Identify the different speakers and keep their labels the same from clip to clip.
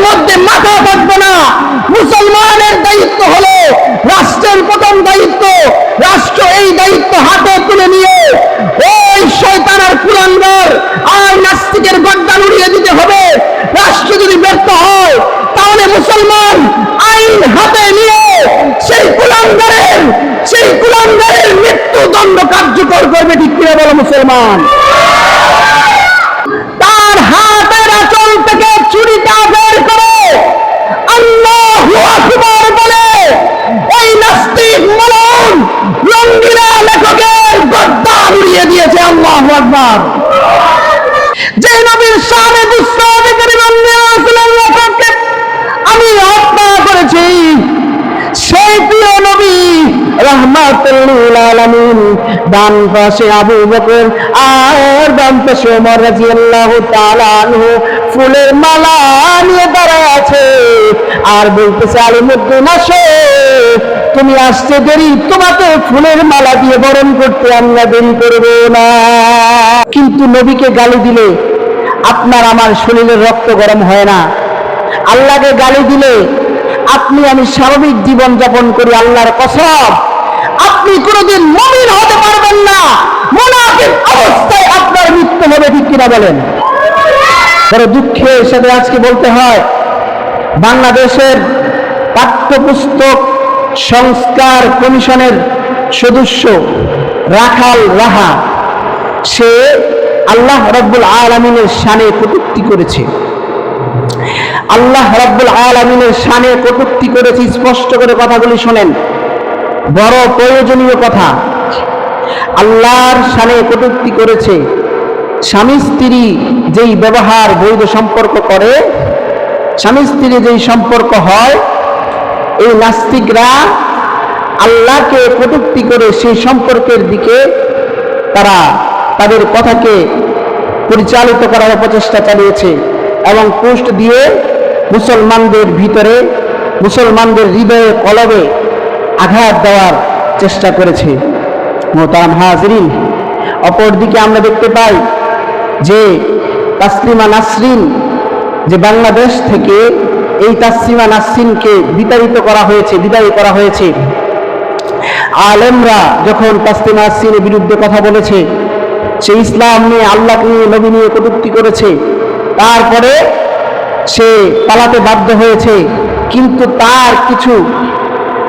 Speaker 1: মধ্যে মাথা থাকবে না। মুসলমানের দায়িত্ব হলো রাষ্ট্রের প্রথম দায়িত্ব। রাষ্ট্র এই দায়িত্ব হাতে তুলে নিয়ে ওই শয়তানের কুলাঙ্গার আর নাস্তিকের গর্দান উড়িয়ে দিতে হবে। রাষ্ট্র যদি ব্যর্থ হয় তাহলে মুসলমান আইন হাতে নিয়ে সেই কুলাঙ্গারের মৃত্যুদণ্ড কার্যকর করবে। ঠিক কিনা বলো মুসলমান? তার হাতের আঁচল থেকে ছুরিটা বের করে আল্লাহু আকবার বলে ওই নাস্তিক মলম রঙ্গিলা লেখকের গর্দান উড়িয়ে দিয়েছে। আল্লাহু আকবার। যে নবীর শানে দুঃসাহকারী লেখককে আমি হত্যা করেছি সেই প্রিয় নবী রাহমাতুল আলামিন, ডান পাশে আবু বকর আর বাম পাশে ওমর রাদিয়াল্লাহু তাআলা আনহু ফুলের মালা নিয়ে দাঁড়ায় আছে আর বলতেছে, আলিমুদ্দিন আসো, তুমি আসতে দেরি, তোমাকে ফুলের মালা দিয়ে বরণ করতে আমরা দেরি করব না। কিন্তু নবীকে গালি দিলে আপনার আমার শরীরের রক্ত গরম হয় না। আল্লাহকে গালি দিলে আপনি আমি স্বাভাবিক জীবন যাপন করি। আল্লাহর কসম, আপনি কোনোদিন মুমিন হতে পারবেন না। মুনাফিক অবস্থায় আপনার মৃত্যু হবে। ঠিক কিনা বলেন? বড় দুঃখের সাথে আজকে বলতে হয়, বাংলাদেশের পাঠ্যপুস্তক সংস্কার কমিশনের সদস্য রাখাল রাহা, সে আল্লাহ রাব্বুল আলামিনের শানে কটূক্তি করেছে। আল্লাহ রাব্বুল আলামিনের শানে কটূক্তি করেছে। স্পষ্ট করে কথাগুলি শোনেন, বড় প্রয়োজনীয় কথা। আল্লাহর শানে কটূক্তি করেছে। স্বামী স্ত্রী যেই ব্যবহার বৈধ সম্পর্ক করে, স্বামী স্ত্রী যেই সম্পর্ক হয়, এই নাস্তিকরা আল্লাহকে কটূক্তি করে সেই সম্পর্কের দিকে তারা তাদের কথাকে পরিচালিত করার প্রচেষ্টা চালিয়েছে এবং পোস্ট দিয়ে মুসলমানদের ভিতরে, মুসলমানদের হৃদয়ে কলবে আঘাত দেওয়ার চেষ্টা করেছে। মোহতারাম হাজরিন, অপরদিকে আমরা দেখতে পাই যে তাসলিমা নাসরিন, যে বাংলাদেশ থেকে এই তাসলিমা নাসরিনকে বিদায় করা হয়েছে। আলেমরা যখন তাসলিমা নাসরিনের বিরুদ্ধে কথা বলেছে, সে ইসলাম নিয়ে, আল্লাহ নিয়ে, নবী নিয়ে কটূক্তি করেছে, তারপরে সে পালাতে বাধ্য হয়েছে। কিন্তু তার কিছু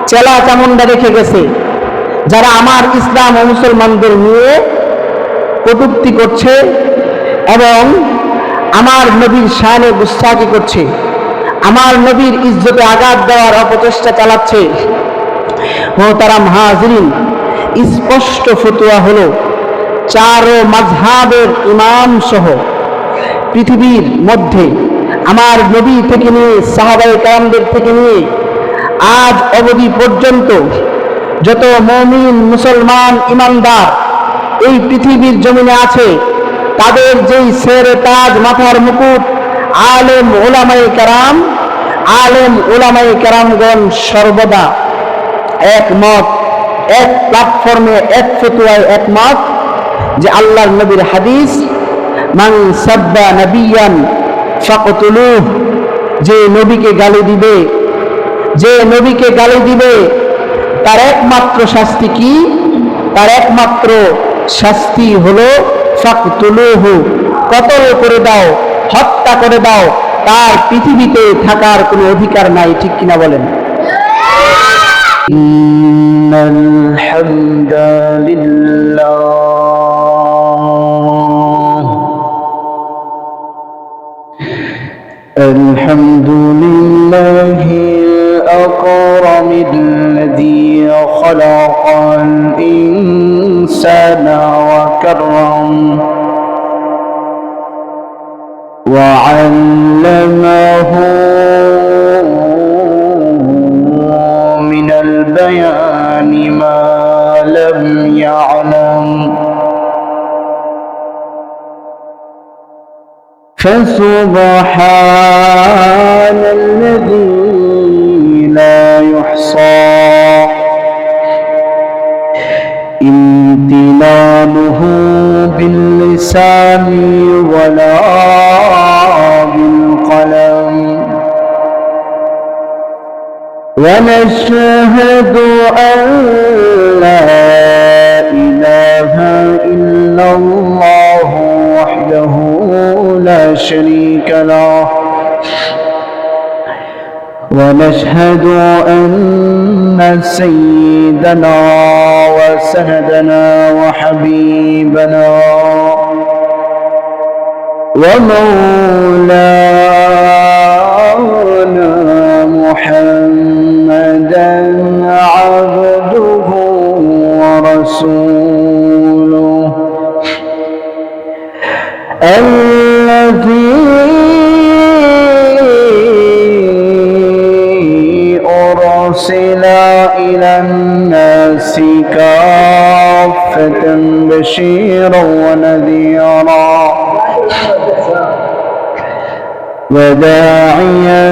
Speaker 1: চেলা চামুন্ডা রেখে গেছে, যারা আমার ইসলাম ও মুসলমানদের নিয়ে কটূক্তি করছে এবং আমার নবীর শানে গুস্তাখি করছে, আমার নবীর ইজ্জতে আঘাত দেওয়ার অপচেষ্টা চালাচ্ছে। মোহতারাম হাজরিন, স্পষ্ট ফতোয়া হলো, চারো মাযহাবের ইমাম সহ পৃথিবীর মধ্যে আমার নবী থেকে নিয়ে সাহাবায়ে কেরামদের থেকে নিয়ে আজ অবধি পর্যন্ত যত মুমিন মুসলমান ইমানদার এই পৃথিবীর জমিনে আছে, তাদের যেই শেরে তাজ, মাথার মুকুট, আলেম ওলামায়ে কেরামগণ সর্বদা একমত, এক প্ল্যাটফর্মে, এক ফতোয়ায় একমত যে আল্লাহর নবীর হাদিস, মান সাব্বা নবিয়ান ফাকতুলুহ, যে নবীকে গালি দিবে তার একমাত্র শাস্তি কি? তার একমাত্র শাস্তি হলো ফাকতুলুহু, কতল করে দাও, হত্যা করে দাও, তার পৃথিবীতে থাকার কোনো অধিকার নাই। ঠিক কিনা বলেন? ইন্নাল হামদুলিল্লাহ, আলহামদুলিল্লাহিল আকরামিল্লাযী খালাকাল ইনসানা ওয়া কাররাম ওয়া আল্লামাহু মিনাল বায়ানি মা লাম ইয়ালাম فسبحان الذي لا يحصى امتنانه باللسان ولا بالقلم ونشهد أن لا إله إلا الله وحده لا شريك له ونشهد أن سيدنا وسندنا وحبيبنا ومولانا محمدا عبده ورسوله الذي أرسل إلى الناس كافة بشيرا ونذيرا وداعيا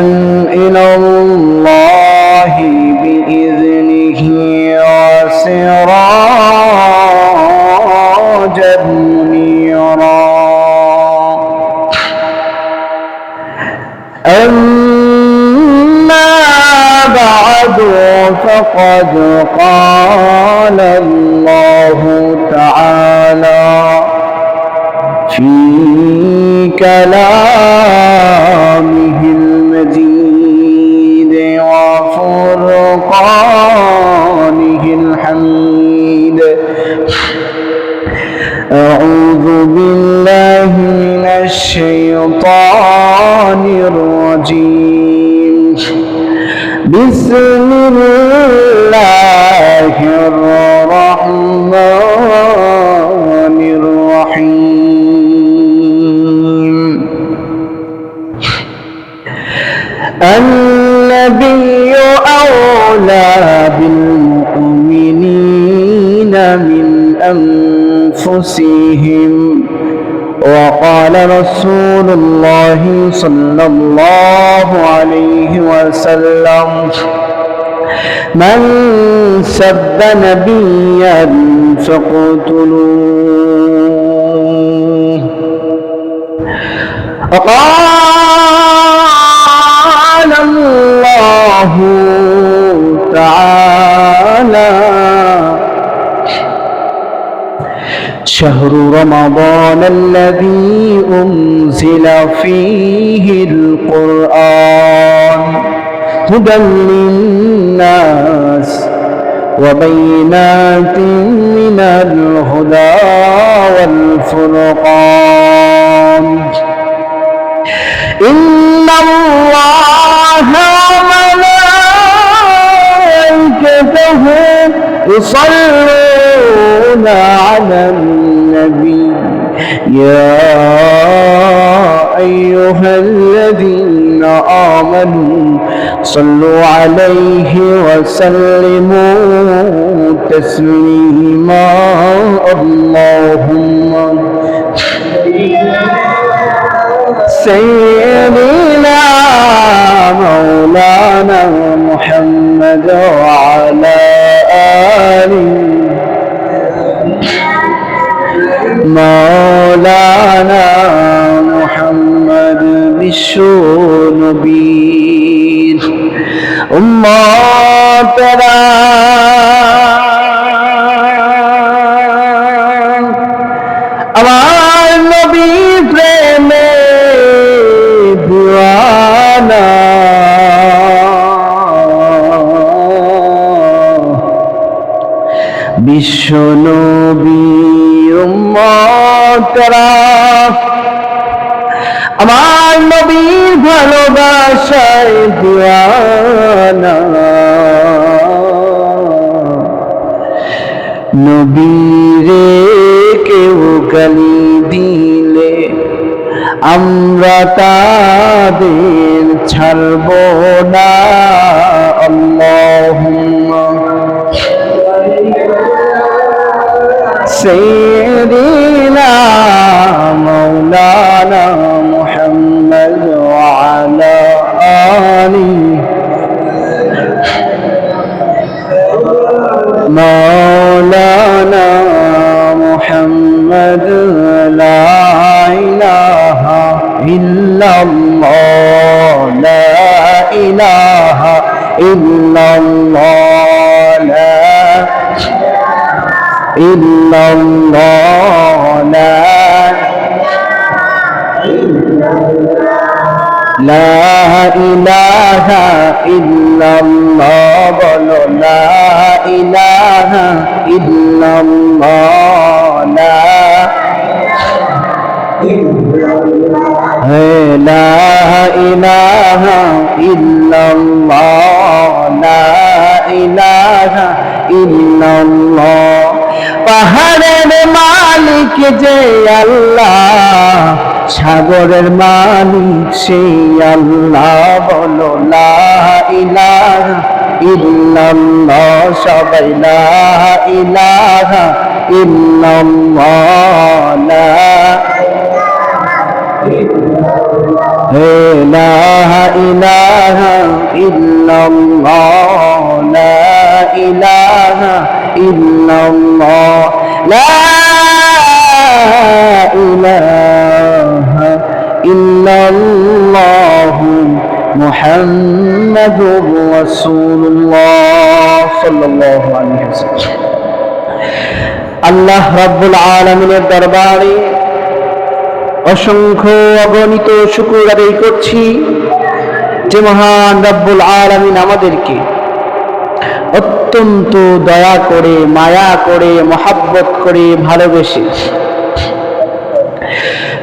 Speaker 1: إلى الله بإذنه وسراجا منيرا أما بعد فقد قال الله تعالى في كلامه المجيد وفرقانه الحميد أعوذ بالله من الشيطان الرجيم بسم الله الرحمن الرحيم النبي أولى بالمؤمنين من أنفسهم وقال رسول الله صلى الله عليه وسلم من سب نبيا فاقتلوه وقال الله تعالى شهر رمضان الذي أنزل فيه القرآن هدى للناس وبينات من الهدى والفرقان إن الله وملائكته يصلون على النبي يا أيها الذين آمنوا صلوا عليه وسلموا تسليما اللهم سيدنا مولانا محمد وعلى آله مولانا محمد بالشنبين أمتنا আমার নবী প্রেমে দিওয়ানা বিশ্ব নবী উম্মতরা আমার নবীর ভালোবাসায় দিওয়ানা নবীরে কেউ গালি দিলে আমরা তাদের ছাড়ব না আল্লাহুম্মা سيدنا مولانا محمد وعلى آله مولانا محمد لا إله إلا الله لا إله ইল্লাল্লাহ লা ইলাহা ইল্লাল্লাহ বলো লা ইলাহা ইল্লাল্লাহ লা ইলাহা ইল্লাল্লাহ লা ইলাহা ইল্লাল্লাহ পাহাড়ের মালিক যে আল্লাহ সাগরের মালিক সেই আল্লাহ বলো লা ইলাহা ইল্লাল্লাহ সবাই লা ইলাহা ইল্লাল্লাহ লা ইলাহা ইল্লাল্লাহ লা ইলাহা ইল্লাল্লাহ লা ইলাহা ইল্লাল্লাহ মুহাম্মাদুর রাসূলুল্লাহ সাল্লাল্লাহু আলাইহি ওয়াসাল্লাম। আল্লাহ রাব্বুল আলামিনের দরবারে অসংখ্য অগণিত শুকর আদায় করছি যে মহান রব্বুল আলামিন আমাদেরকে অত্যন্ত দয়া করে মায়া করে মহব্বত করে ভালোবেসে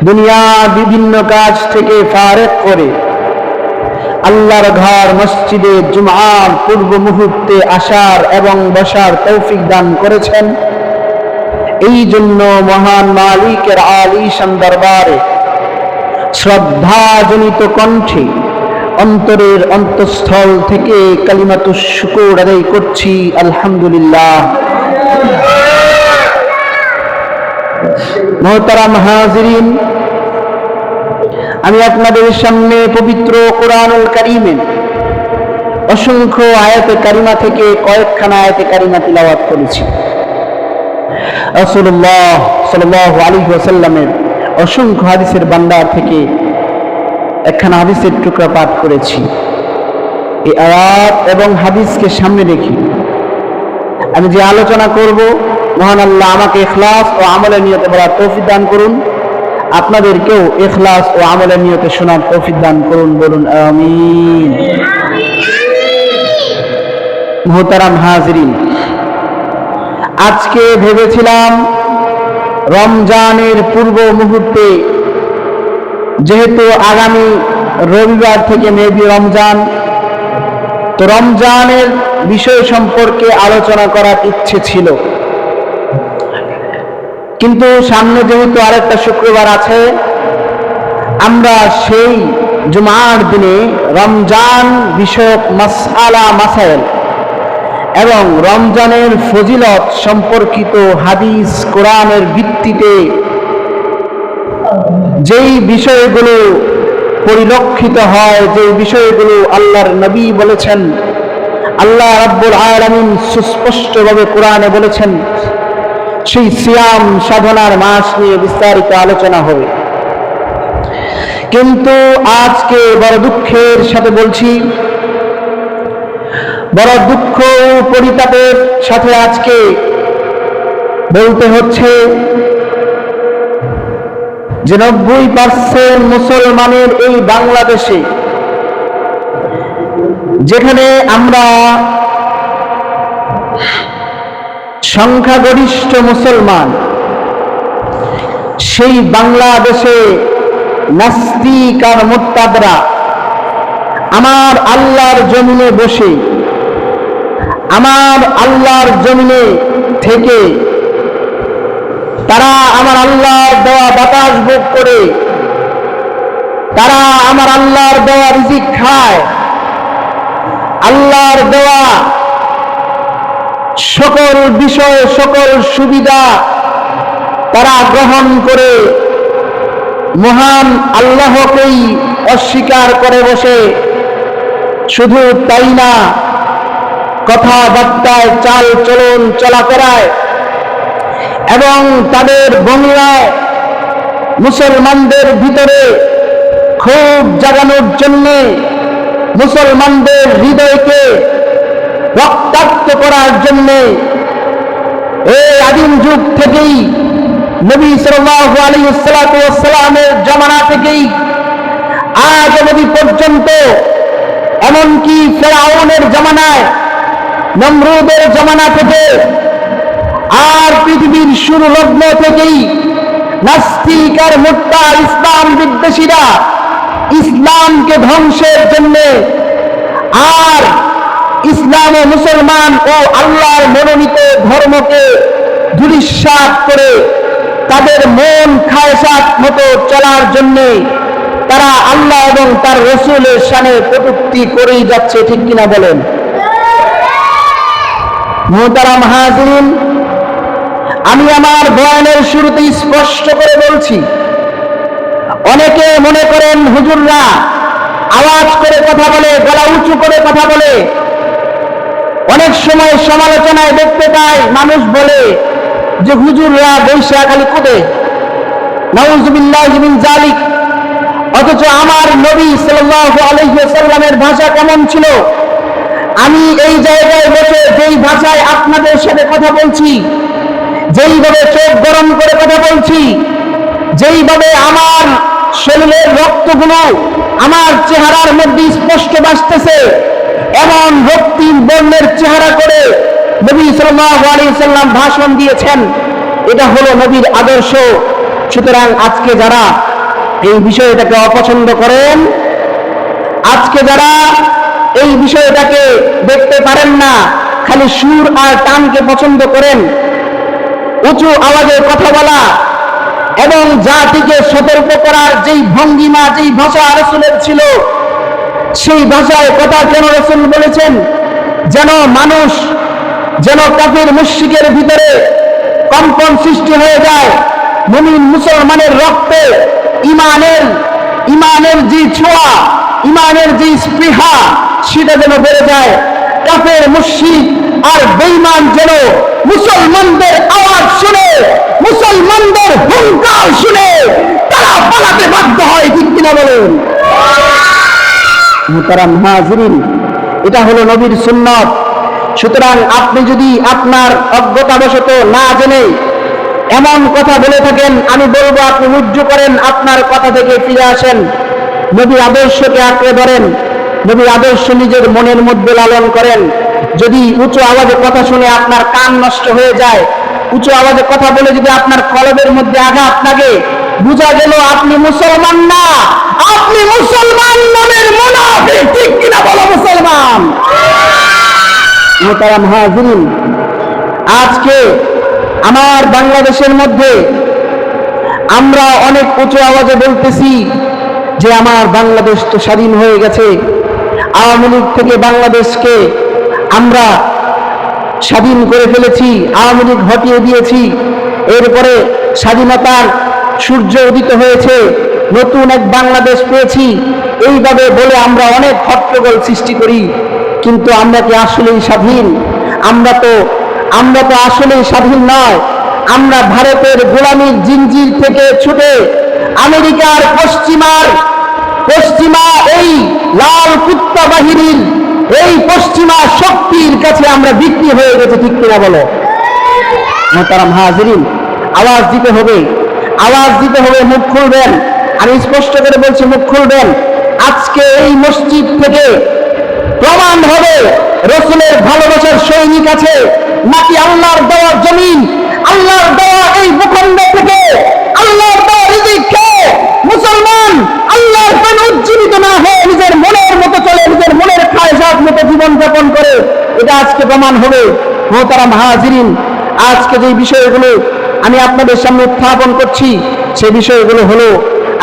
Speaker 1: দুনিয়ার বিভিন্ন কাজ থেকে ফারেক করে আল্লাহর ঘর মসজিদে জুমআর পূর্ব মুহূর্তে আসার এবং বসার তৌফিক দান করেছেন। এই জন্য মহান মালিকের আলিশান দরবারে শ্রদ্ধাজনিত কণ্ঠে অন্তরের অন্তঃস্থল থেকে কালিমাতুশ শুকর আদায় করছি আলহামদুলিল্লাহ। মুহতারাম হাজিরিন, আমি আপনাদের সামনে পবিত্র কোরআনুল কারীমের অসংখ্য আয়াতে কারিমা থেকে কয়েকখানা আয়াতে কারিমা তিলাওয়াত করেছি। রাসূলুল্লাহ সাল্লাল্লাহু আলাইহি ওয়াসাল্লামের অসংখ্য হাদিসের ভান্ডার থেকে একখানা হাদিসের টুকরা পাঠ করেছি। এই আয়াত এবং হাদিসকে সামনে রেখে আমি যে আলোচনা করব, মহান আল্লাহ আমাকে ইখলাস ও আমলের নিয়তে বলার তৌফিক দান করুন, আপনাদেরকেও ইখলাস ও আমলের নিয়তে শোনার তৌফিক দান করুন, বলুন আমিন। মুহতারাম হাজিরিন, আজকে ভেবেছিলাম রমজানের পূর্ব মুহূর্তে, যেহেতু আগামী রবিবার থেকে মেবি রমজান, তো রমজানের বিষয় সম্পর্কে আলোচনা করার ইচ্ছে ছিল, কিন্তু সামনে যেহেতু আরেকটা শুক্রবার আছে, আমরা সেই জুমার দিনে রমজান বিষয়ক মাসআলা মাসাইল এবং রমজানের ফজিলত সম্পর্কিত হাদিস কোরআনের ভিত্তিতে যেই বিষয়গুলো পরিলক্ষিত হয়, যে বিষয়গুলো আল্লাহর নবী বলেছেন, আল্লাহ রাব্বুল আলামিন সুস্পষ্টভাবে কোরআনে বলেছেন, সেই সিয়াম সাধনার মাস নিয়ে বিস্তারিত আলোচনা হবে। কিন্তু আজকে বড় দুঃখের সাথে বলছি, বড় দুঃখ পরিতাপের সাথে আজকে বলতে হচ্ছে যে 90% মুসলমানের এই বাংলাদেশে, যেখানে আমরা সংখ্যাগরিষ্ঠ মুসলমান, সেই বাংলাদেশে নাস্তিক আর মুরতাদরা আমার আল্লাহর জমিনে বসে, আমার আল্লাহর জমিনে থেকে তারা আমার আল্লাহর দেওয়া বাতাস ভোগ করে, তারা আমার আল্লাহর দেওয়া রিজিক খায়, আল্লাহর দেওয়া সকল বিষয় সকল সুবিধা তারা গ্রহণ করে মহান আল্লাহকেই অস্বীকার করে বসে। শুধু তাই না, কথাবার্তায় চাল চলন চলাফেরায় এবং তাদের ভঙ্গিমায় মুসলমানদের ভিতরে ক্ষোভ জাগানোর জন্য মুসলমানদের হৃদয়কে রক্তাক্ত করার জন্য এই আদিম যুগ থেকেই, নবী সাল্লাল্লাহু আলাইহি ওয়াসাল্লামের জামানা থেকেই আজ অবধি পর্যন্ত, এমনকি ফেরাউনের জামানায়, নমরুদের জামানা থেকে, আর পৃথিবীর শুরু লগ্ন থেকেই নাস্তিক আর মুরতাদ ইসলাম বিদ্বেষীরা ইসলামকে ধ্বংসের জন্য আর ইসলাম ও মুসলমান ও আল্লাহর মনোনীত ধর্মকে ধূলিসাৎ করে তাদের মন খায়সাত মতো চলার জন্য তারা আল্লাহ এবং তার রাসূলের শানে কটূক্তি করেই যাচ্ছে, ঠিক কিনা বলেন? মুহতারাম হাজিরিন, আমি আমার বয়ানের শুরুতে স্পষ্ট করে বলছি, অনেকে মনে করেন হুজুররা আওয়াজ করে কথা বলে, গলা উঁচু করে কথা বলে। অনেক সময় সমালোচনায় দেখতে পাই মানুষ বলে যে হুজুররা বৈশা খালি কোদে, নাউযুবিল্লাহি মিন যালিক। অথচ আমার নবী সাল্লাল্লাহু আলাইহি ওয়াসাল্লামের ভাষা কেমন ছিল? আমি এই জায়গায় বসে যেই ভাষায় আপনাদের সাথে কথা বলছি, যেইভাবে চোখ গরম করে কথা বলছি, যেইভাবে আমার শরীরের রক্তগুলো আমার চেহারার মধ্যে স্পষ্ট ভাসতেছে, এমন রক্তিম বর্ণের চেহারা করে নবী সাল্লাল্লাহু আলাইহি ওয়াসাল্লাম ভাষণ দিয়েছেন। এটা হলো নবীর আদর্শ। সুতরাং আজকে যারা এই বিষয়টাকে অপছন্দ করেন, আজকে যারা এই বিষয়টাকে দেখতে পারেন না, খালি সুর আর টানকে পছন্দ করেন, উঁচু আওয়াজে কথা বলা এবং জাতিকে সতর্ক করার যেই ভঙ্গিমা, যেই ভাষা রাসূলের ছিল, সেই ভাষায় কথা কেন রাসূল বলেছেন? যেন কাফির মুশরিকের ভিতরে কম্পন সৃষ্টি হয়ে যায়, মুমিন মুসলমানের রক্তে ইমানের যে ছোঁয়া, ইমানের যে স্পৃহা, সেটা যেন বেড়ে যায়। কাফের মুশরিক আর বেঈমান যেন মুসলমানদের আওয়াজ শুনে, মুসলমানদের হুঙ্কার শুনে তারা পালাতে বাধ্য হয়, ঠিক কিনা বলেন? মুহতারাম হাজিরিন, এটা হলো নবীর সুন্নাত। সুতরাং আপনি যদি আপনার অজ্ঞতাবশত না জেনে এমন কথা বলে থাকেন, আমি বলবো আপনি রুজু করেন, আপনার কথা থেকে ফিরে আসেন, নবীর আদর্শকে আঁকড়ে ধরেন, নবীর আদর্শ নিজের মনের মধ্যে লালন করেন। যদি উঁচু আওয়াজে কথা শুনে আপনার কান নষ্ট হয়ে যায়, উঁচু আওয়াজে কথা বলে যদি আপনার কলবের মধ্যে আঘাত লাগে, বুঝা গেল আপনি মুসলমান না, আপনি মুসলমান নামের মুনাফিক, ঠিক কিনা বলো মুসলমান? মুহতারাম হাজিরিন, আজকে আমার বাংলাদেশের মধ্যে আমরা অনেক উঁচু আওয়াজে বলতেছি যে আমার বাংলাদেশ তো স্বাধীন হয়ে গেছে, আওয়ামী লীগ থেকে বাংলাদেশকে আমরা স্বাধীন করে ফেলেছি, আওয়ামী লীগ হটিয়ে দিয়েছি, এরপরে স্বাধীনতার সূর্য উদিত হয়েছে, নতুন এক বাংলাদেশ পেয়েছি, এইভাবে বলে আমরা অনেক হট্টগোল সৃষ্টি করি। কিন্তু আমরা কি আসলেই স্বাধীন? আমরা তো আসলেই স্বাধীন নয়। আমরা ভারতের গোলামীর জিঞ্জির থেকে ছুটে আমেরিকার পশ্চিমা এই লাল কুত্তা বাহিনীর এই পশ্চিমা শক্তির কাছে আমরা বিক্রি হয়ে গেছে, ঠিক কিনা বলো? মুহতারাম হাজিরিন, আওয়াজ দিতে হবে, মুখ খুলবেন। আমি স্পষ্ট করে বলছি, মুখ খুলবেন। আজকে এই মসজিদ থেকে প্রমাণ হবে রাসূলের ভালোবাসার সৈনিক আছে নাকি আল্লাহর দেওয়া জমিন, আল্লাহর দেওয়া এই ভূখণ্ড থেকে আল্লাহর দেওয়া রিজিক খেয়ে মুসলমান আল্লাহর প্রেমে উজ্জীবিত না হয়ে নিজের মনের মতো চলে, নিজের মনের খায়সাত মতো জীবন যাপন করে। এটা আজকে প্রমাণ হবে। মুহতারাম হাজিরিন, আজকে যে বিষয়গুলো আমি আপনাদের সামনে উত্থাপন করছি, সেই বিষয়গুলো হলো,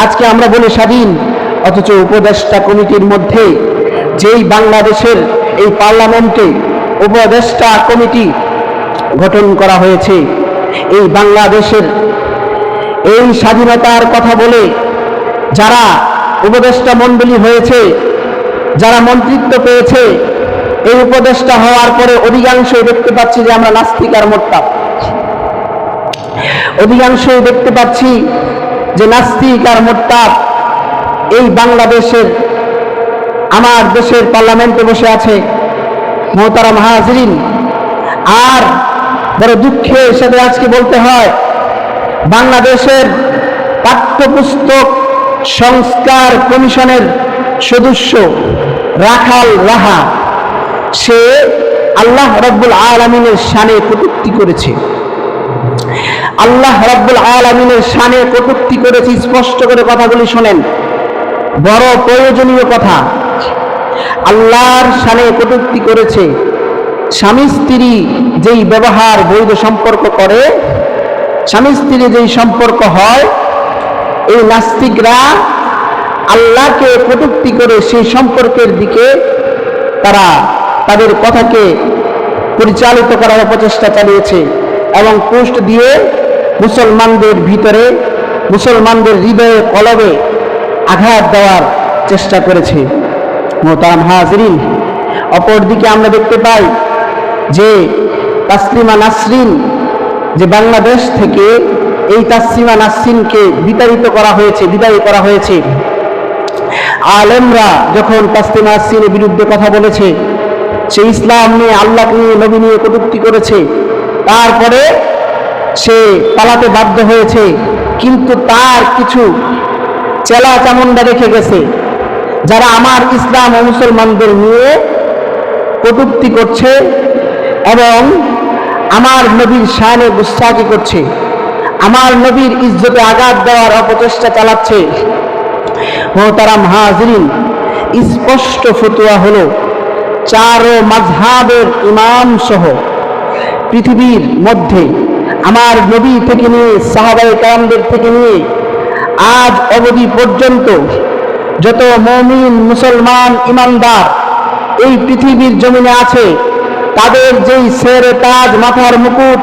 Speaker 1: আজকে আমরা বলি স্বাধীন, অথচ উপদেষ্টা কমিটির মধ্যে যেই বাংলাদেশের এই পার্লামেন্টে উপদেষ্টা কমিটি গঠন করা হয়েছে, এই বাংলাদেশের এই স্বাধীনতার কথা বলে যারা উপদেষ্টা মণ্ডলী হয়েছে, যারা মন্ত্রিত্ব পেয়েছে, এই উপদেষ্টা হওয়ার পরে অধিকাংশই দেখতে পাচ্ছি যে আমরা নাস্তিক আর মোরতাদ। অধিকাংশই দেখতে পাচ্ছি যে নাস্তিক আর মোরতাদ এই বাংলাদেশের আমার দেশের পার্লামেন্টে বসে আছে মোহতারাম হাজরিন। আর বড় দুঃখের সাথে আজকে বলতে হয়, বাংলাদেশের পাঠ্যপুস্তক সংস্কার কমিশনের সদস্য রাখাল রাহা, সে আল্লাহ রাব্বুল আলামিনের শানে কটূক্তি করেছে। আল্লাহ রাব্বুল আলামিনের শানে কটূক্তি করেছে। স্পষ্ট করে কথাগুলি শোনেন, বড় প্রয়োজনীয় কথা। আল্লাহর শানে কটূক্তি করেছে। স্বামী স্ত্রী যেই ব্যবহার বৈধ সম্পর্ক করে, স্বামী স্ত্রী যেই সম্পর্ক হয়, এই নাস্তিকরা আল্লাহকে কটূক্তি করে সেই সম্পর্কের দিকে তারা তাদের কথাকে পরিচালিত করার প্রচেষ্টা চালিয়েছে এবং পোস্ট দিয়ে মুসলমানদের ভিতরে, মুসলমানদের হৃদয়ে কলবে আঘাত দেওয়ার চেষ্টা করেছে। মোহতারাম হাজরিন, অপরদিকে আমরা দেখতে পাই যে তাসলিমা নাসরিন, যে বাংলাদেশ থেকে এই তাসলিমা নাসরিনকে বিতাড়িত করা হয়েছে, বিদায় করা হয়েছে। আলেমরা যখন তাসলিমা নাসরিনের বিরুদ্ধে কথা বলেছে, সে ইসলাম নিয়ে, আল্লাহ নিয়ে, নবী নিয়ে কটূক্তি করেছে, তারপরে সে পালাতে বাধ্য হয়েছে। কিন্তু তার কিছু চেলা চামুন্ডা রেখে গেছে, যারা আমার ইসলাম ও মুসলমানদের নিয়ে কটূক্তি করছে এবং আমার নবীর শানে গুস্তাখি করছে, আমার নবীর ইজ্জতে আঘাত দেওয়ার অপচেষ্টা চালাচ্ছে। মোহতারাম হাজরিন, স্পষ্ট ফতোয়া হলো, চারো মাযহাবের ইমাম সহ পৃথিবীর মধ্যে আমার নবী থেকে নিয়ে, সাহাবায়ে কেরামদের থেকে নিয়ে আজ অবধি পর্যন্ত যত মুমিন, মুসলমান, ইমানদার এই পৃথিবীর জমিনে আছে, তাদের যেই সেরে তাজ, মাথার মুকুট,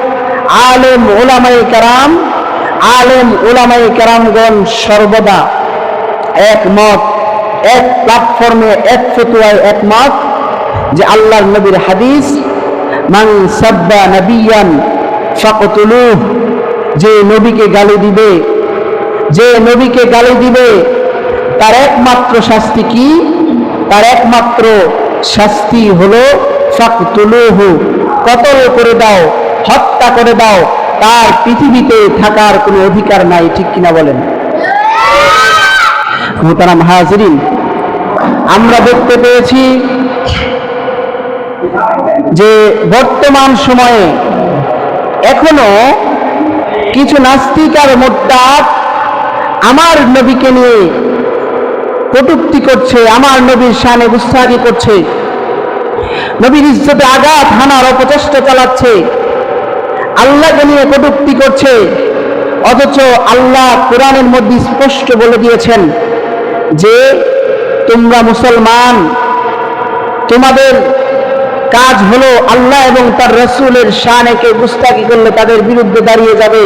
Speaker 1: আলেম ওলামায়ে কেরাম, আলেম ওলামায়ে কেরামগণ সর্বদা একমত, এক প্ল্যাটফর্মে, এক ফতোয়ায় একমত যে আল্লাহর নবীর হাদিস, মান সাব্বা নবিয়ান ফাকতুলুহ, যে নবীকে গালি দিবে, যে নবীকে গালি দিবে, তার একমাত্র শাস্তি কি? তার একমাত্র শাস্তি হলো ফাকতুলুহু, কতল করে দাও, হত্যা করে দাও, তার পৃথিবীতে থাকার কোনো অধিকার নাই। ঠিক কিনা বলেন? মোহতারাম হাজরিন, আমরা দেখতে পেয়েছি যে বর্তমান সময়ে এখনো কিছু নাস্তিক আর মুরতাদ আমার নবীকে নিয়ে কটূক্তি করছে, আমার নবীর শানে গুস্তাখি করছে, নবীর ইজ্জতে আঘাত হানার অপচেষ্টা চালাচ্ছে, আল্লাহকে নিয়ে কটূক্তি করছে। অথচ আল্লাহ কোরআনের মধ্যে স্পষ্ট বলে দিয়েছেন যে তোমরা মুসলমান, তোমাদের কাজ হলো আল্লাহ এবং তার রাসূলের শানেকে গুস্তাখি করলে তাদের বিরুদ্ধে দাঁড়িয়ে যাবে।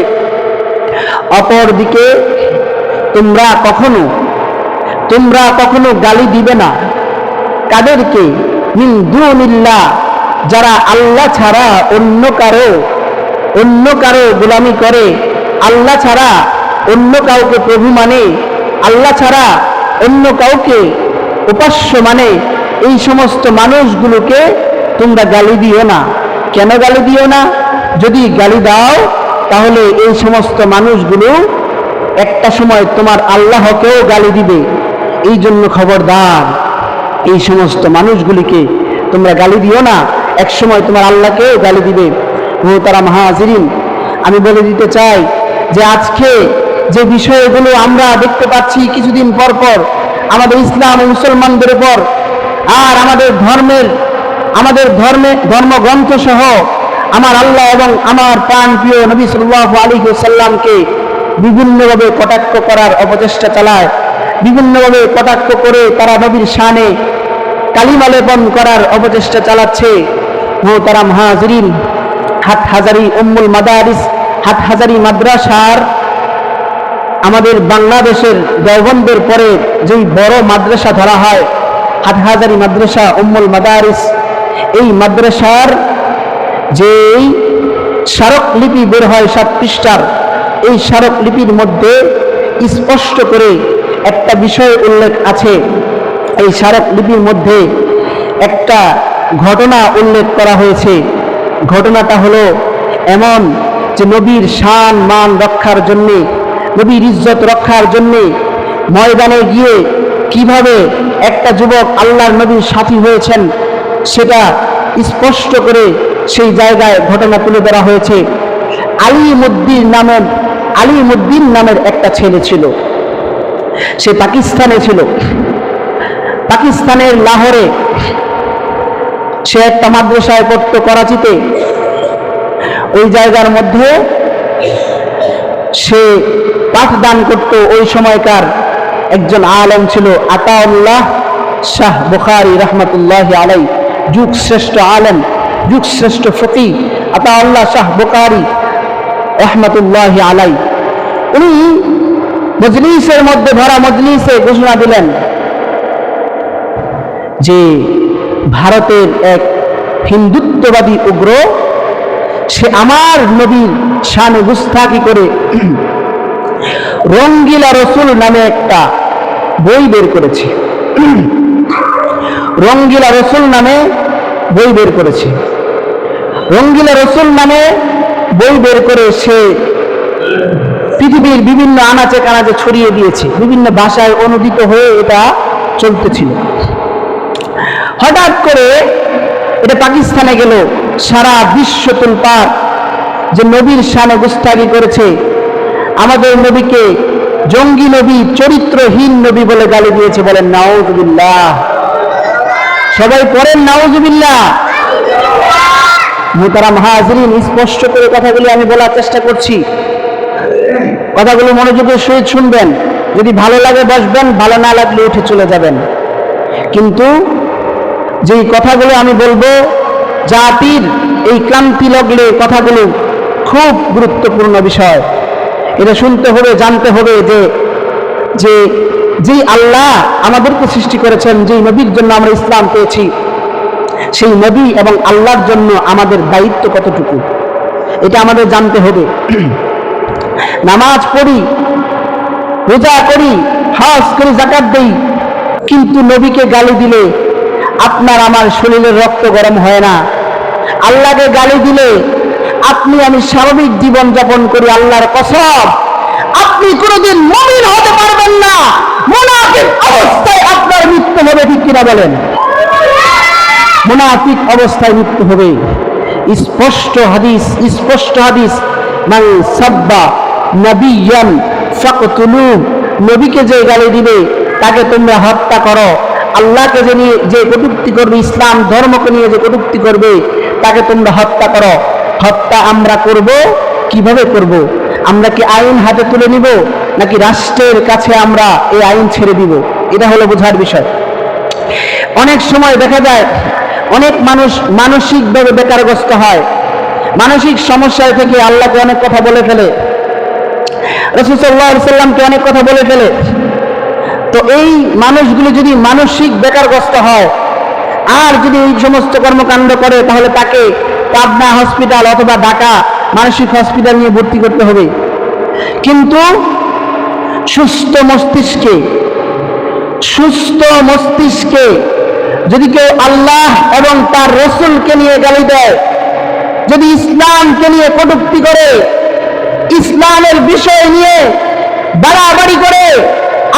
Speaker 1: অপরদিকে তোমরা কখনো গালি দিবে না। কাদেরকে? মিন দুনিল্লাহ, যারা আল্লাহ ছাড়া অন্য কারো গোলামি করে, আল্লাহ ছাড়া অন্য কাউকে প্রভু মানে, আল্লাহ ছাড়া অন্য কাউকে উপাস্য মানে, এই সমস্ত মানুষগুলোকে তোমরা গালি দিও না। কেন গালি দিও না? যদি গালি দাও তাহলে এই সমস্ত মানুষগুলো একটা সময় তোমার আল্লাহকেও গালি দিবে। এই জন্য খবরদার, এই সমস্ত মানুষগুলিকে তোমরা গালি দিও না, এক সময় তোমার আল্লাহকেও গালি দিবে। মোহতারাম হাজরিন, আমি বলে দিতে চাই যে আজকে যে বিষয়গুলো আমরা দেখতে পাচ্ছি কিছুদিন পর পর আমাদের ইসলাম ও মুসলমানদের উপর, আর আমাদের ধর্মগ্রন্থ সহ আমার আল্লাহ এবং আমার প্রাণপ্রিয় নবী সাল্লাল্লাহু আলাইহি ওয়াসাল্লামকে বিভিন্নভাবে কটাক্ষ করার অপচেষ্টা চালায়, বিভিন্নভাবে কটাক্ষ করে তারা নবীর শানে কালিমা লেপন করার অপচেষ্টা চালাচ্ছে। মোহতারাম হাজরিন, হাটহাজারী উম্মুল মাদারিস, হাটহাজারী মাদ্রাসার, আমাদের বাংলাদেশের দেওবন্দের পরে যেই বড় মাদ্রাসা ধরা হয় হাটহাজারী মাদ্রাসা উম্মুল মাদারিস, এই মাদ্রাসার যেই স্মারকলিপি বের হয় 7 পৃষ্ঠার, এই স্মারকলিপির মধ্যে স্পষ্ট করে একটা বিষয় উল্লেখ আছে এই স্মারকলিপির মধ্যে একটা ঘটনা উল্লেখ করা হয়েছে। ঘটনাটা হলো এমন যে নবীর শান মান রক্ষার জন্যে, নবীর ইজ্জত রক্ষার জন্যে ময়দানে গিয়ে কিভাবে একটা যুবক আল্লাহর নবীর সাথী হয়েছেন সেটা স্পষ্ট করে সেই জায়গায় ঘটনা তুলে ধরা হয়েছে। আলিমুদ্দিন নামের একটা ছেলে ছিল, সে পাকিস্তানে ছিল। পাকিস্তানের লাহোরে সে একটা মাদ্রাসায় পড়তো, করাচিতে। ওই জায়গার মধ্যে সে পাঠদান করত। ওই সময়কার একজন আলেম ছিল আতাউল্লাহ শাহ বুখারী রহমতুল্লাহ আলাই, যুগ শ্রেষ্ঠ আলেম, যুগ শ্রেষ্ঠ ফকিহ আতাউল্লাহ শাহ বুখারী রহমতুল্লাহ আলাই। উনি মজলিসের মধ্যে, ভরা মজলিসে ঘোষণা দিলেন যে ভারতের এক হিন্দুত্ববাদী উগ্র, সে আমার নবীর শানে গুস্তাখি করে রঙ্গিলা রসুল নামে একটা বই বের করেছে। রঙ্গিলা রসুল নামে বই বের করেছে। রঙ্গিলা রসুল নামে বই বের করে সে পৃথিবীর বিভিন্ন আনাচে কানাচে ছড়িয়ে দিয়েছে, বিভিন্ন ভাষায় অনুদিত হয়ে এটা চলতেছিল। হঠাৎ করে এটা পাকিস্তানে গেল, সারা বিশ্ব তুলপাড় যে নবীর শানে গুস্তাখি করেছে, আমাদের নবীকে জঙ্গি নবী, চরিত্রহীন নবী বলে গালি দিয়েছে। বলেন নাউজুবিল্লাহ, সবাই পড়েন নাউজুবিল্লাহ। মুহতারাম হাজরিন, স্পষ্ট করে কথাগুলি আমি বলার চেষ্টা করছি, কথাগুলো মনোযোগের সহিত শুনবেন। যদি ভালো লাগে বসবেন, ভালো না লাগলে উঠে চলে যাবেন। কিন্তু যেই কথাগুলো আমি বলবো, জাতির এই ক্রান্তি লগ্নে কথাগুলো খুব গুরুত্বপূর্ণ বিষয়। এটা শুনতে হবে, জানতে হবে যে যেই আল্লাহ আমাদেরকে সৃষ্টি করেছেন, যেই নবীর জন্য আমরা ইসলাম পেয়েছি, সেই নবী এবং আল্লাহর জন্য আমাদের দায়িত্ব কতটুকু, এটা আমাদের জানতে হবে। নামাজ পড়ি, রোজা করি, হজ করি, যাকাত দেই, কিন্তু নবীকে গালি দিলে আপনার আমার শরীরের রক্ত গরম হয় না। আল্লাহকে গালি দিলে আপনি আমি স্বাভাবিক জীবন যাপন করি, আল্লাহর কসম আপনি কোনোদিন মুমিন হতে পারবেন না। মুনাফিক অবস্থায় আপনার মৃত্যু হবে, ঠিক কিনা বলেন? মুনাফিক অবস্থায় মৃত্যু হবে। স্পষ্ট হাদিস, মান সাব্বা নবিয়ান ফাকতুলু, নবীকে যে গালি দিবে তাকে তোমরা হত্যা করো। আল্লাহকে যে কটূক্তি করবে, ইসলাম ধর্মকে নিয়ে যে কটূক্তি করবে, তাকে তোমরা হত্যা করো। হত্যা আমরা করব, কিভাবে করব? আমরা কি আইন হাতে তুলে নিব, নাকি রাষ্ট্রের কাছে আমরা এই আইন ছেড়ে দিব? এটা হলো বোঝার বিষয়। অনেক সময় দেখা যায় অনেক মানুষ মানসিকভাবে বেকারগ্রস্ত হয়, মানসিক সমস্যায় থেকে আল্লাহকে অনেক কথা বলে ফেলে, রাসূল সাল্লাল্লাহু আলাইহি সাল্লামকে অনেক কথা বলে ফেলে। তো এই মানুষগুলি যদি মানসিক বেকারগ্রস্ত হয় আর যদি এই সমস্ত কর্মকাণ্ড করে, তাহলে তাকে পাবনা হসপিটাল অথবা ঢাকা মানসিক হসপিটাল নিয়ে ভর্তি করতে হবে। কিন্তু সুস্থ মস্তিষ্কে যদি কেউ আল্লাহ এবং তার রসুলকে নিয়ে গালি দেয়, যদি ইসলামকে নিয়ে কটূক্তি করে, ইসলামের বিষয় নিয়ে বাড়াবাড়ি করে,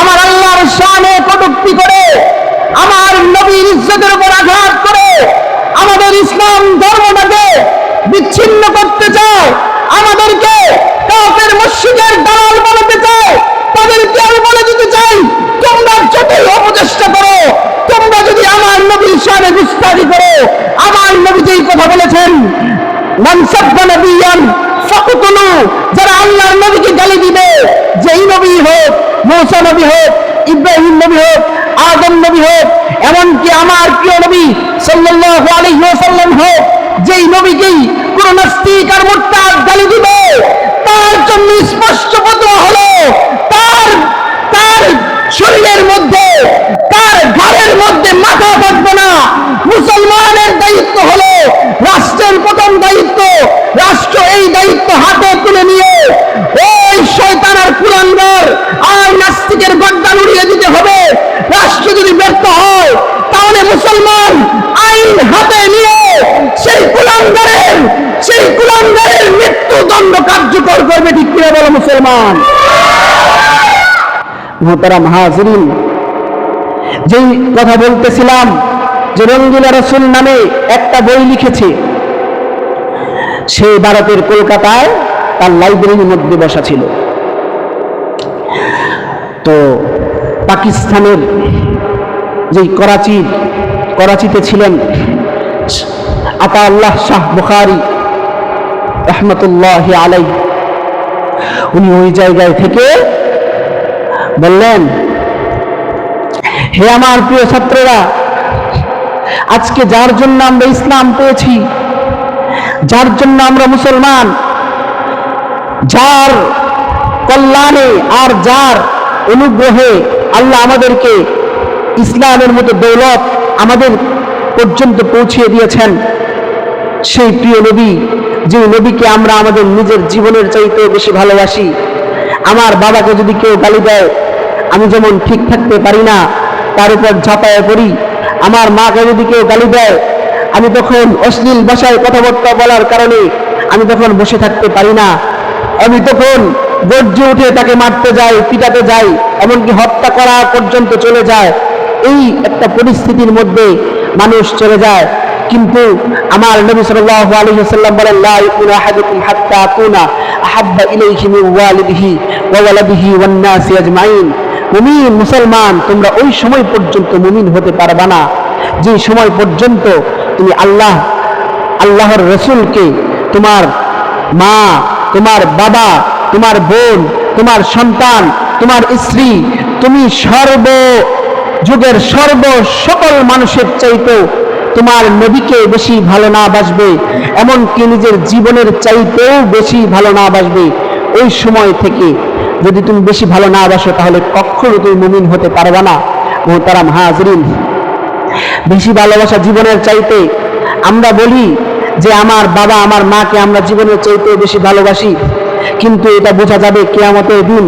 Speaker 1: আমার আল্লাহর শানে কটূক্তি করে, আমার নবীর ইজ্জতের উপর আঘাত করে, আমাদের ইসলাম ধর্মটাকে বিচ্ছিন্ন করতে চায়, আমাদেরকে কাফের মুশরিকের দালাল বানাতে চায়, তাদেরকে আমি বলে দিতে চাই, তোমরা যতই অপচেষ্টা করো, তোমরা যদি আমার নবীর শানে গুস্তাখি করো, আমার নবী যেই কথা বলেছেন, মান সাব্বা নবিয়ান ফাকতুলু, যারা আল্লাহর নবীকে গালি দিবে, যেই নবী হোক, মূসা নবী হোক, ইব্রাহিম নবী হোক, আদম নবী হোক, এমনকি আমার প্রিয় নবী সাল্লাল্লাহু আলাইহি ওয়াসাল্লাম হোক, যেই নবীকেই কোন নাস্তিক আর মুরতাদ গালি দিবে, তার জন্য স্পষ্ট ফতোয়া হলো তার শরীরের মধ্যে, তার ঘরের মধ্যে মাথা থাকবে না। মুসলমানের দায়িত্ব হলো রাষ্ট্রের প্রথম দায়িত্ব, রাষ্ট্র এই দায়িত্ব হাতে তুলে নিয়ে ওই শয়তান আর কুলাঙ্গার আর নাস্তিকের গর্দান উড়িয়ে দিতে হবে। রাষ্ট্র যদি ব্যর্থ হয়, তাহলে মুসলমান আইন হাতে নিয়ে সেই কুলাঙ্গারের মৃত্যুদণ্ড কার্যকর করবে। ঠিক কিনা বলো মুসলমান? মোহতারাম হাজিরিন, যেই কথা বলতেছিলাম যে রঙ্গিলা রসুল নামে একটা বই লিখেছে, সে ভারতের কলকাতায় তার লাইব্রেরির মধ্যে বসা ছিল। তো পাকিস্তানের যেই করাচিতে ছিলেন আতাউল্লাহ শাহ বুখারী রহমতুল্লাহি আলাইহি, উনি ওই জায়গায় থেকে বললেন, হে আমার প্রিয় ছাত্ররা, আজকে যার জন্য আমরা ইসলাম পেয়েছি, যার জন্য আমরা মুসলমান, যার কল্যাণে আর যার অনুগ্রহে আল্লাহ আমাদেরকে ইসলামের মতো দৌলত আমাদের পর্যন্ত পৌঁছিয়ে দিয়েছেন, সেই প্রিয় নবী, যে নবীকে আমরা আমাদের নিজের জীবনের চাইতে বেশি ভালোবাসি। আমার বাবাকে যদি কেউ গালি দেয়, আমি যেমন ঠিক থাকতে পারি না, তার উপর ঝাঁপায় পড়ি। আমার মাকে যদি কেউ গালি দেয়, আমি তখন অশ্লীল ভাষায় কথাবার্তা বলার কারণে আমি তখন বসে থাকতে পারি না, আমি তখন গর্জে উঠে তাকে মারতে যাই, পিটাতে যাই, এমনকি হত্যা করা পর্যন্ত চলে যায়। এই একটা পরিস্থিতির মধ্যে মানুষ চলে যায়। কিন্তু আমার নবী সাল্লাল্লাহু আলাইহি ওয়াসাল্লাম বলেন, লা ইউমিনু আহাদুকুম হাত্তা আকুনা আহাব্বা ইলাইহি মিন ওয়ালিদিহি ওয়া ওয়ালাদিহি ওয়ান নাসি আজমাইন। মুমিন, মুসলমান, তোমরা ওই সময় পর্যন্ত মুমিন হতে পারবা না যে সময় পর্যন্ত তুমি আল্লাহর রাসূলকে, তোমার মা, তোমার বাবা, তোমার বোন, তোমার সন্তান, তোমার স্ত্রী, তুমি যুগের সকল মানুষের চাইতেও তোমার নবীকে বেশি ভালো না বাসবে, এমনকি নিজের জীবনের চাইতেও বেশি ভালো না বাসবে। ওই সময় থেকে যদি তুমি বেশি ভালো না বাসো, তাহলে কখনো তুমি মুমিন হতে পারবে না। মোহতারাম হাজরিন, বেশি ভালোবাসা জীবনের চাইতে, আমরা বলি যে আমার বাবা আমার মাকে আমরা জীবনের চাইতে বেশি ভালোবাসি, কিন্তু এটা বোঝা যাবে কিয়ামতের দিন,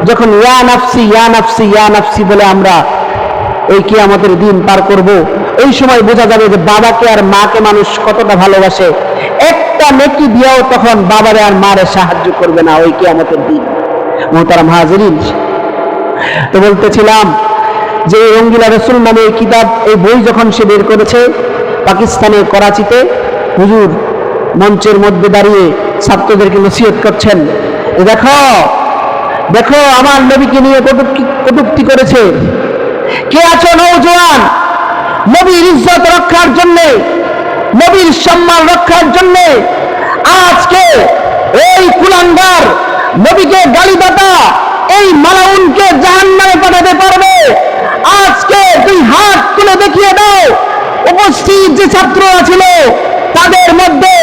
Speaker 1: যখন ইয়া নাফসি ইয়া নাফসি ইয়া নাফসি বলে আমরা ওই কিয়ামতের দিন পার করব। ওই সময় বোঝা যাবে যে বাবাকে আর মাকে মানুষ কতটা ভালোবাসে। একটা নেকি দিয়েও তখন বাবারে আর মারে সাহায্য করবে না ওই কিয়ামতের দিন। মোহতারাম হাজিরিন, তো বলতেছিলাম যে রঙ্গিলা রসুল নামে এই কিতাব, এই বই যখন সে বের করেছে পাকিস্তানের করাচিতে, হুজুর মঞ্চের মধ্যে দাঁড়িয়ে ছাত্রদেরকে নসিহত করছেন, দেখো দেখো আমার নবীকে নিয়ে কটূক্তি করেছে। কে আছো নওজোয়ান, নবীর ইজ্জত রক্ষার জন্যে, নবীর সম্মান রক্ষার জন্যে আজকে এই কুলাঙ্গার নবীকে গালিদাতা এই মালাউনকে জাহান্নামে পাঠাতে পারবে? আজকে তুই হাত তুলে দেখিয়ে দাও। উপস্থিত যে ছাত্ররা ছিল তাদের মধ্যে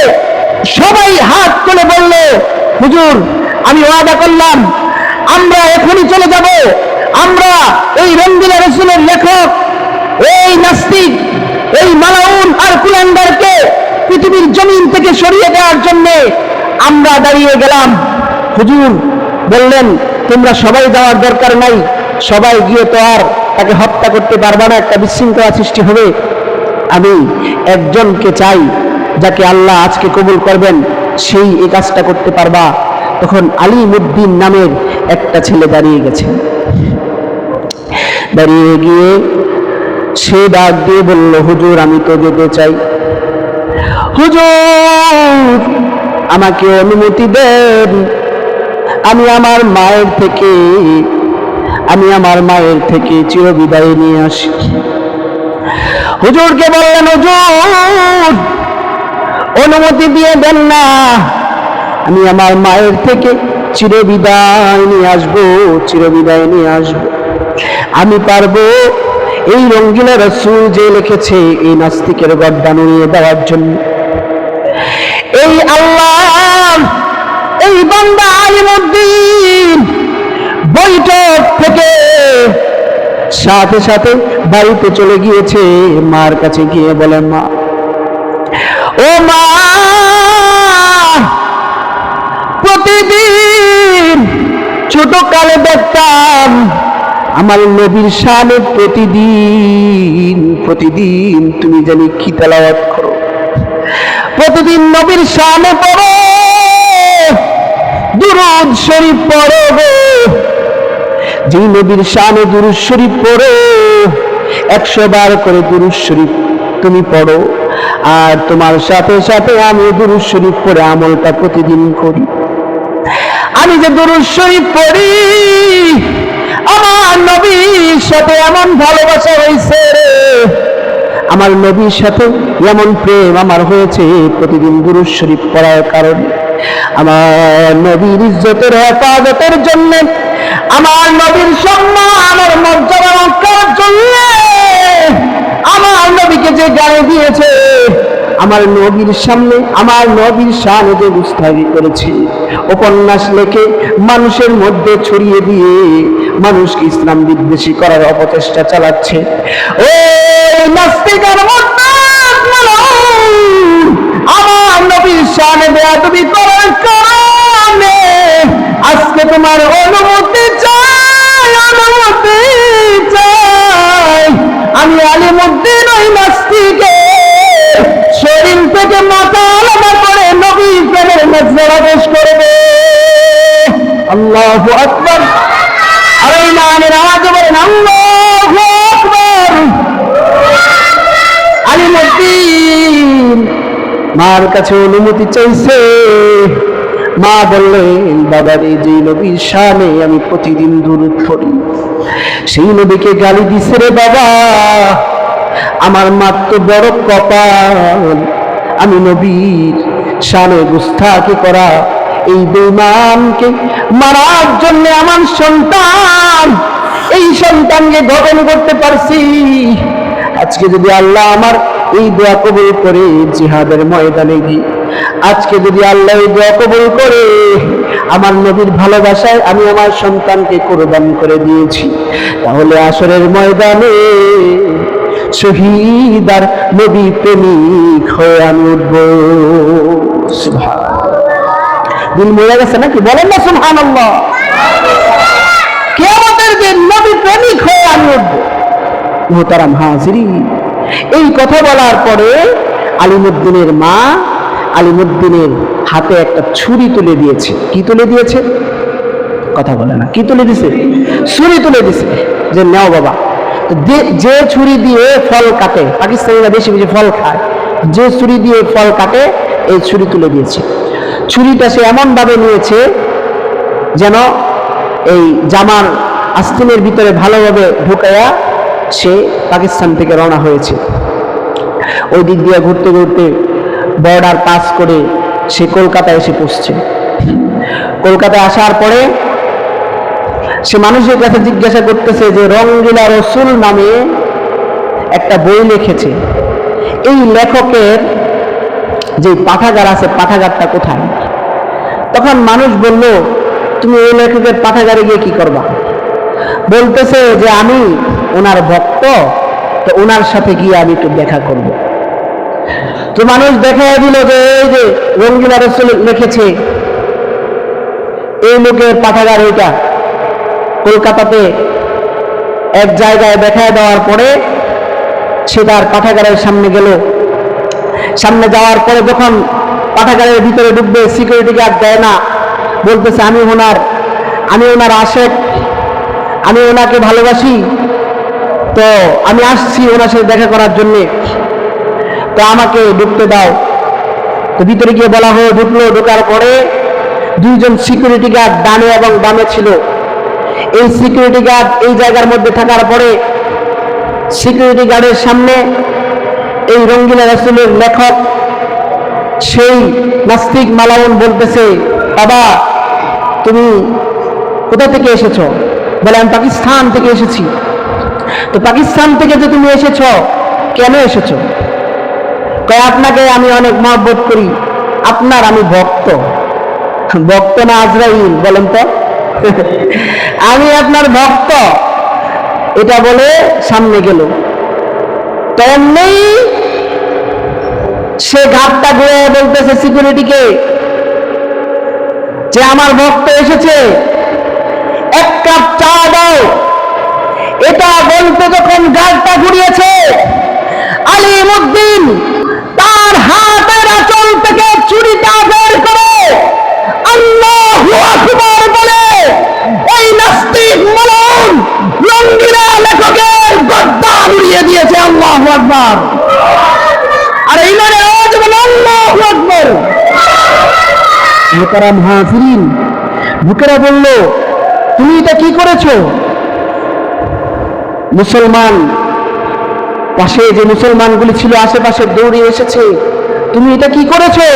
Speaker 1: সবাই হাত তুলে বলল, হুজুর আমি ওয়াদা করলাম আমরা এখনই চলে যাব, আমরা এই রঙ্গিলা রসুলের লেখক এই নাস্তিক এই মালাউন আর কুলাঙ্গারকে পৃথিবীর জমিন থেকে সরিয়ে দেওয়ার জন্য আমরা দাঁড়িয়ে গেলাম। হুজুর বললেন, তোমরা সবাই যাওয়ার দরকার নাই, সবাই গিয়ে তো আর তাকে হত্যা করতে পারবে না, একটা বিশৃঙ্খলা সৃষ্টি হবে। আমি একজনকে চাই যাকে আল্লাহ আজকে কবুল করবেন, সেই এই কাজটা করতে পারবা। তখন আলিমউদ্দিন নামের একটা ছেলে দাঁড়িয়ে গেছে। দাঁড়িয়ে গিয়ে সে ডাক দিয়ে বলল, হুজুর আমি তো যেতে চাই, হুজুর আমাকে অনুমতি দেন, আমি আমার মায়ের থেকে চিরবিদায় নিয়ে আসি। হুজুরকে বললেন, হুজুর অনুমতি দিয়ে দেন না, আমি আমার মায়ের থেকে চিরবিদায় নিয়ে আসবো। আমি পারবো এই রঙ্গিলা রসুল যে লিখেছে এই নাস্তিকের গর্দান উড়িয়ে দেওয়ার জন্য। এই আল্লাহ, এই বান্দা আলিমউদ্দিন বৈঠক থেকে সাথে সাথে বাড়িতে চলে গিয়েছে। মার কাছে গিয়ে বলে, মা, ও মা, প্রতিদিন ছোট কালে দেখতাম আমার নবীর শানে প্রতিদিন তুমি জানি কি তেলাওয়াত করো, প্রতিদিন নবীর শানে পড়ো, দুরূদ শরীফ পড়ো গো। যে নবীর শানে দুরূদ শরীফ পড়ো, 100 বার করে দুরূদ শরীফ তুমি পড়ো, আর তোমার সাথে সাথে আমি দুরূদ শরীফ পড়ে আমলটা প্রতিদিন করি। আমি যে দুরূদ শরীফ পড়ি, আমার নবীর সাথে এমন ভালোবাসা হয়েছে, আমার নবীর সাথে এমন প্রেম আমার হয়েছে প্রতিদিন দুরূদ শরীফ পড়ার কারণে। আমার নবীর ইজ্জতের হেফাজতের জন্য, আমার নবীর সম্মান আমার মর্যাদা রক্ষার জন্য, আমার নবীকে যে গালি দিয়েছে, আমার নবীর সামনে আমার নবীর শানে যে গুস্তাখি করেছে, উপন্যাস লেখে মানুষের মধ্যে ছড়িয়ে দিয়ে মানুষকে ইসলাম বিদ্বেষী করার অপচেষ্টা চালাচ্ছে, ওই নাস্তিক আর মুরতাদ আমার নবীর শানে বেয়াদবি করার কারণে আজকে তোমার অনুমতি চাই, অনুমতি চাই। আমি আলিমুদ্দিন ওই নাস্তিকের শরীর থেকে মাথা আলাদা করে নবীর প্রেমের মজরা পেশ করবে। আল্লাহু আকবার। আর এই নামের আওয়াজ বলেন আল্লাহু আকবার। আলিমুদ্দিন মার কাছে অনুমতি চাইছে। মা বললেন, বাবারে, যে নবীর শানে আমি প্রতিদিন দুরূদ পড়ি, সেই নবীকে গালি দিছে রে বাবা। আমার মাত্র বড় কপাল, আমি নবীর শানে গুস্তাখি করা এই বেঈমানকে মারার জন্য আমার সন্তান, এই সন্তানকে গঠন করতে পারছি। আজকে যদি আল্লাহ আমার এই দোয়া কবুল করে জিহাদের ময়দানে গিয়ে, আজকে যদি আল্লাহ এই দোয়া কবুল করে আমার নবীর ভালোবাসায় আমি আমার সন্তানকে কোরবান করে দিয়েছি, তাহলে আসরের ময়দানে শহীদ আর নবী প্রেমিক হয়ে আমি উঠব। সুবহানাল্লাহ। দিল মরে গেছে নাকি? বলেন না সুবহানাল্লাহ। কিয়ামতের দিন নবী প্রেমিক হয়ে আমি উঠব। মুহতারাম হাজিরিন, এই কথা বলার পরে আলিমুদ্দিনের মা আলিমুদ্দিনের হাতে একটা ছুরি তুলে দিয়েছে। কি তুলে দিয়েছে? কথা বলে না। কি তুলে দিছে? ছুরি তুলে দিছে, যে নাও বাবা। যে ছুরি দিয়ে ফল কাটে, পাকিস্তানিরা বেশি বেশি ফল খায়, যে ছুরি দিয়ে ফল কাটে এই ছুরি তুলে দিয়েছে। ছুরিটা সে এমন ভাবে নিয়েছে যেন এই জামার আস্তিনের ভিতরে ভালোভাবে ঢুকাইয়া সে পাকিস্তান থেকে রওনা হয়েছে। ওই দিক দিয়ে ঘুরতে ঘুরতে বর্ডার পাস করে সে কলকাতায় এসে পৌঁছছে। কলকাতায় আসার পরে সে মানুষের কাছে জিজ্ঞাসা করতেছে যে রঙ্গিলা রসুল নামে একটা বই লিখেছে, এই লেখকের যে পাঠাগার আছে পাঠাগারটা কোথায়? তখন মানুষ বলল, তুমি এই লেখকের পাঠাগারে গিয়ে কি করবা? বলতেছে যে আমি ওনার ভক্ত, তো ওনার সাথে গিয়ে আমি একটু দেখা করব। তো মানুষ দেখাই দিল যে এই যে রঙ্গিলা রসুল লিখেছে, এই লোকের পাঠাগার ওইটা। কলকাতাতে এক জায়গায় দেখায় দেওয়ার পরে সে তার পাঠাগারের সামনে গেল। সামনে যাওয়ার পরে যখন পাঠাগারের ভিতরে ঢুকবে, সিকিউরিটি গার্ড দেয় না, বলতেছে আমি ওনার আশেক, আমি ওনাকে ভালোবাসি, তো আমি আসছি ওনার সাথে দেখা করার জন্যে, তো আমাকে ঢুকতে দাও। তো ভিতরে গিয়ে বলা হয়ে ঢুকলো। ঢোকার পরে দুইজন সিকিউরিটি গার্ড ডানে এবং বামে ছিল। এই সিকিউরিটি গার্ড এই জায়গার মধ্যে থাকার পরে সিকিউরিটি গার্ডের সামনে এই রঙ্গিলা রসুলের লেখক সেই নাস্তিক মালাউন বলতেছে, বাবা তুমি কোথা থেকে এসেছো? বলে আমি পাকিস্তান থেকে এসেছি। তো পাকিস্তান থেকে যে তুমি এসেছো, কেন এসেছো? কয় আপনাকে আমি অনেক মহব্বত করি, আপনার আমি ভক্ত। ভক্ত না আজরাইল? বলেন তো। আমি আপনার ভক্ত, এটা বলে সামনে গেল। তেমনি সে ঘাটটা ঘুরে বলতেছে সিকিউরিটিকে যে আমার ভক্ত এসেছে, এক কাপ চা দাও। এটা বলতে যখন গালটা ঘুরিয়েছে, আলিমউদ্দিন তার হাতের আঁচল থেকে ছুরিটা বের করে আল্লাহু আকবার বলে এই নাস্তিক মলম রঙ্গিলা লেখকের গদ্দা উড়িয়ে দিয়েছে। আল্লাহু আকবার। আর ইমানের আওয়াজ বলে আল্লাহু আকবার। মুহতারাম হাজিরিন, লোকেরা বলল, তুমি এটা কি করেছো? মুসলমান পাশে যে মুসলমানগুলি ছিল আশেপাশে দৌড়ে এসেছে, তুমি এটা কি করেছো?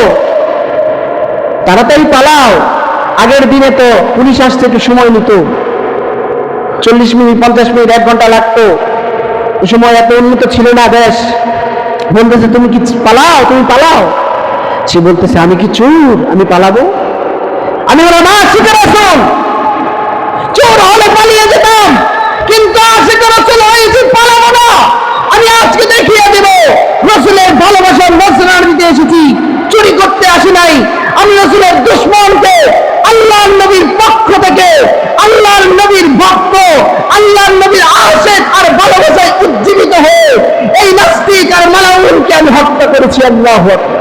Speaker 1: তাড়াতাড়ি পালাও। আগের দিনে তো পুলিশ আসতে একটু সময় নিত, 40 মিনিট 50 মিনিট 1 ঘন্টা লাগতো। ওই সময় এত উন্নত ছিল না দেশ। বলতেছে তুমি কি পালাও, তুমি পালাও। সে বলতেছে আমি কি চোর, আমি পালাবো? আমি বললাম না, শিখে রাখুন, চোর হলে পালিয়ে যেতাম, কিন্তু আশিক রাসূল হয়েছি, পালাবো না। আমি আজকে দেখিয়ে দেব রাসূলের ভালোবাসার মর্যাদা দিতে এসেছি, চুরি করতে আসি নাই। আমি রাসূলের দুশমনকে আল্লাহর নবীর পক্ষ থেকে, আল্লাহর নবীর ভক্ত, আল্লাহর নবীর আশিক আর ভালোবাসায় উজ্জীবিত হয়ে এই নাস্তিক আর মালাউনকে আমি হত্যা করেছি। আল্লাহু আকবার।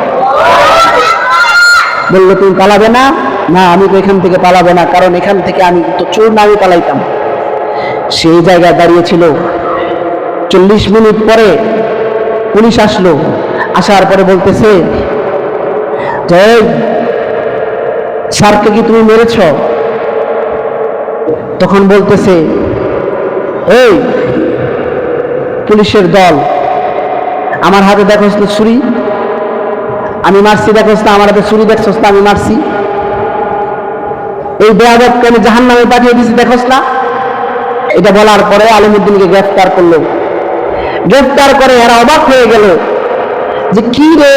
Speaker 1: বললো তুমি পালাবে না? না, আমি তো এখান থেকে পালাবো না, কারণ এখান থেকে আমি তো চোর না, আমি পালাইতাম। সেই জায়গায় দাঁড়িয়েছিল। 40 মিনিট পরে পুলিশ আসলো। আসার পরে বলতেছে যে স্যারকে কি তুমি মেরেছ? তখন বলতেছে এই পুলিশের দল, আমার হাতে দেখোস না ছুরি, আমি মারছি, দেখোস না আমার হাতে ছুরি, দেখছোস না আমি মারছি, এই বেয়াদবকে আমি জাহান্নামে পাঠিয়ে দিয়েছি, দেখোস না। এটা বলার পরে আলিমউদ্দিনকে গ্রেফতার করলো। গ্রেফতার করে এরা অবাক হয়ে গেল যে কি রে,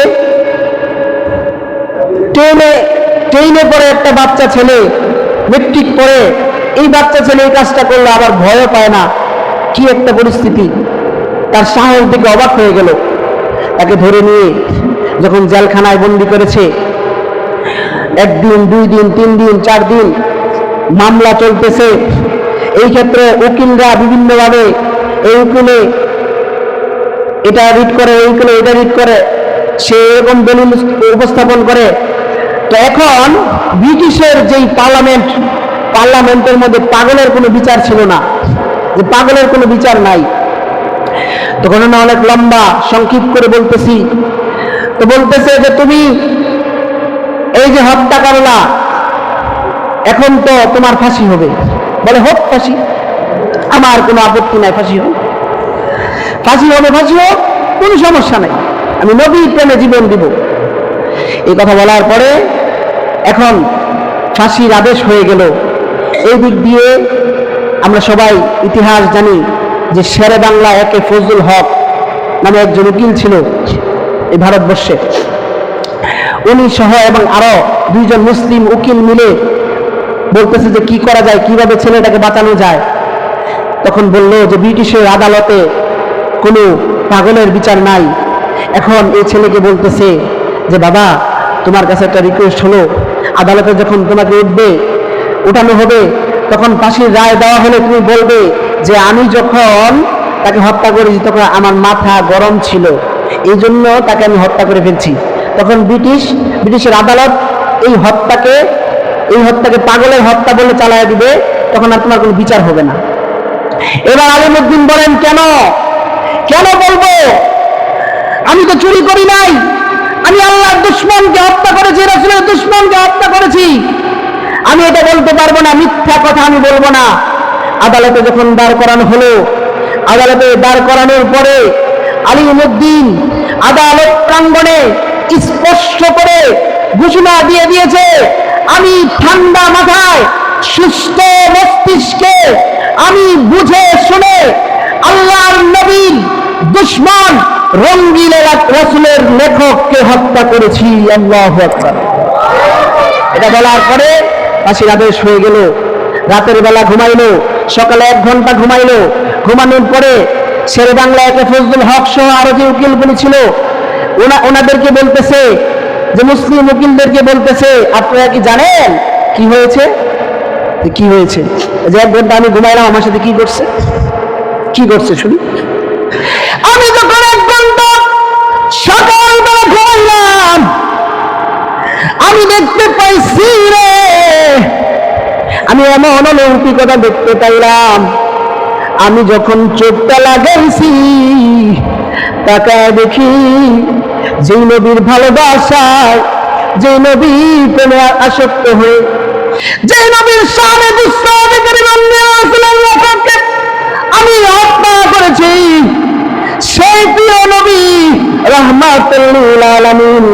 Speaker 1: ট্রেনে পড়ে একটা বাচ্চা ছেলে, মেট্রিক পড়ে এই বাচ্চা ছেলে এই কাজটা করলে আবার ভয়ও পায় না, কি একটা পরিস্থিতি। তার সাহস দেখে অবাক হয়ে গেল। তাকে ধরে নিয়ে যখন জেলখানায় বন্দি করেছে, 1 দিন 2 দিন 3 দিন 4 দিন মামলা চলতেছে। এই ক্ষেত্রে উকিলরা বিভিন্নভাবে, এই উকিলে এটা রিট করে, এই উকিলে এটা রিট করে, সে এরকম দলিল উপস্থাপন করে। তো এখন ব্রিটিশের যেই পার্লামেন্টের মধ্যে পাগলের কোনো বিচার ছিল না, যে পাগলের কোনো বিচার নাই। তো ঘটনা অনেক লম্বা, সংক্ষিপ্ত করে বলতেছি। তো বলতেছে যে তুমি এই যে হত্যা করলা, এখন তো তোমার ফাঁসি হবে। বলে হোক ফাঁসি, আমার কোনো আপত্তি নাই, ফাঁসি হোক, ফাঁসি হবে, ফাঁসি হোক, কোনো সমস্যা নাই, আমি নবীর প্রেমে জীবন দিব। এই কথা বলার পরে এখন ফাঁসির আদেশ হয়ে গেল। এই দিক দিয়ে আমরা সবাই ইতিহাস জানি যে শেরে বাংলা একে ফজলুল হক নামে একজন উকিল ছিল এই ভারতবর্ষে। উনি সহ এবং আরো 2 জন মুসলিম উকিল মিলে বলতেছে যে কি করা যায়, কিভাবে ছেলেটাকে বাঁচানো যায়। তখন বলল যে ব্রিটিশের আদালতে কোনো পাগলের বিচার নাই। এখন এই ছেলেকে বলতেছে যে বাবা, তোমার কাছে একটা রিকোয়েস্ট হলো, আদালতে যখন তোমাকে উঠানো হবে, তখন ফাঁসির রায় দেওয়া হলে তুমি বলবে যে আমি যখন তাকে হত্যা করেছি তখন আমার মাথা গরম ছিল, এই জন্য তাকে আমি হত্যা করে ফেলছি। তখন ব্রিটিশের আদালত এই হত্যাকে পাগলের হত্যা বলে চালায় দিবে, তখন আর তোমার কোনো বিচার হবে না। এবার আলিমউদ্দিন বলেন কেন বলবো? আমি তো চুরি করি নাই, আমি আল্লাহর দুশমনকে হত্যা করেছি, রাসূলের দুশমনকে হত্যা করেছি, আমি এটা বলতে পারবো না, মিথ্যা কথা আমি বলবো না। আদালতে যখন দাঁড় করানো হলো, আদালতে দাঁড় করানোর পরে আলিমউদ্দিন আদালত প্রাঙ্গণে স্পষ্ট করে ঘোষণা দিয়ে দিয়েছে, আমি ঠান্ডা মাথায় সুস্থ মস্তিষ্কে আমি বুঝে শুনে আল্লাহর নবীর দুশমন রঙ্গিলা রাসূলের লেখককে হত্যা করেছি। আল্লাহু আকবার। এটা বলার পরে ফাঁসির আদেশ হয়ে গেল। রাতের বেলা ঘুমাইলো, সকালে 1 ঘন্টা ঘুমাইলো। ঘুমানোর পরে শেরে বাংলা একে ফজলুল হক সহ আরো যে উকিলগুলি ছিল ওনাদেরকে বলতেছে, যে মুসলিম উকিলদেরকে বলতেছে, আপনারা কি জানেন কি হয়েছে? কি হয়েছে? যে 1 ঘন্টা আমি ঘুমাইলাম, আমার সাথে কি করছে? কি করছে শুনি। আমি যখন 1 ঘন্টা সকালবেলা ঘুমাইলাম, আমি দেখতে পাইছি রে, আমি এমন অলৌকিকতা দেখতে পাইলাম। আমি যখন চোখটা লাগাইছি, তাকায় দেখি যে নবীর ভালোবাসায়, যে নবী প্রেমে আসক্ত হয়ে, যে নবীর শানে দুঃসাহসী আমি হত্যা করেছি, সেই প্রিয় নবী রাহমাতুল লিল আলামিন,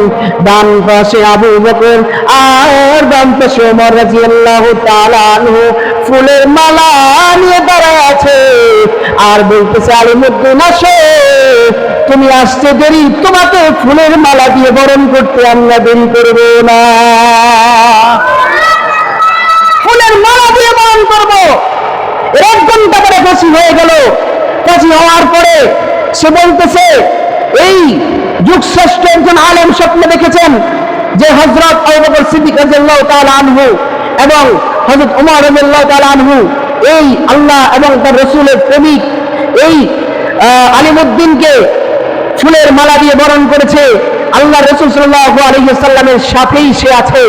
Speaker 1: ডান পাশে আবু বকর আর বাম পাশে ওমর রাদিয়াল্লাহু তাআলা আনহু ফুলের মালা নিয়ে দাঁড়ায় আছে আর বলতেছে, আলিমুদ্দিন আসো, তুমি আসতে দেরি, তোমাকে ফুলের মালা দিয়ে বরণ করতে আমরা দেরি করব না, ফুলের মালা দিয়ে বরণ করব। 1 ঘন্টা পরে ফাঁসি হয়ে গেল। ফাঁসি হওয়ার পরে সে বলতেছে, এই যুগশ্রেষ্ঠ একজন আলেম স্বপ্নে দেখেছেন যে হযরত আবু বকর সিদ্দিক রাদিয়াল্লাহু তাআলা আনহু এবং হযরত ওমর রাদিয়াল্লাহু তাআলা আনহু এই আল্লাহ এবং তার রাসূলের প্রেমিক এই আলিমুদ্দিনকে ফুলের মালা দিয়ে বরণ করেছে। আল্লাহ রাসূল সাল্লাল্লাহু আলাইহি ওয়াসাল্লামের সাথেই সে আছে।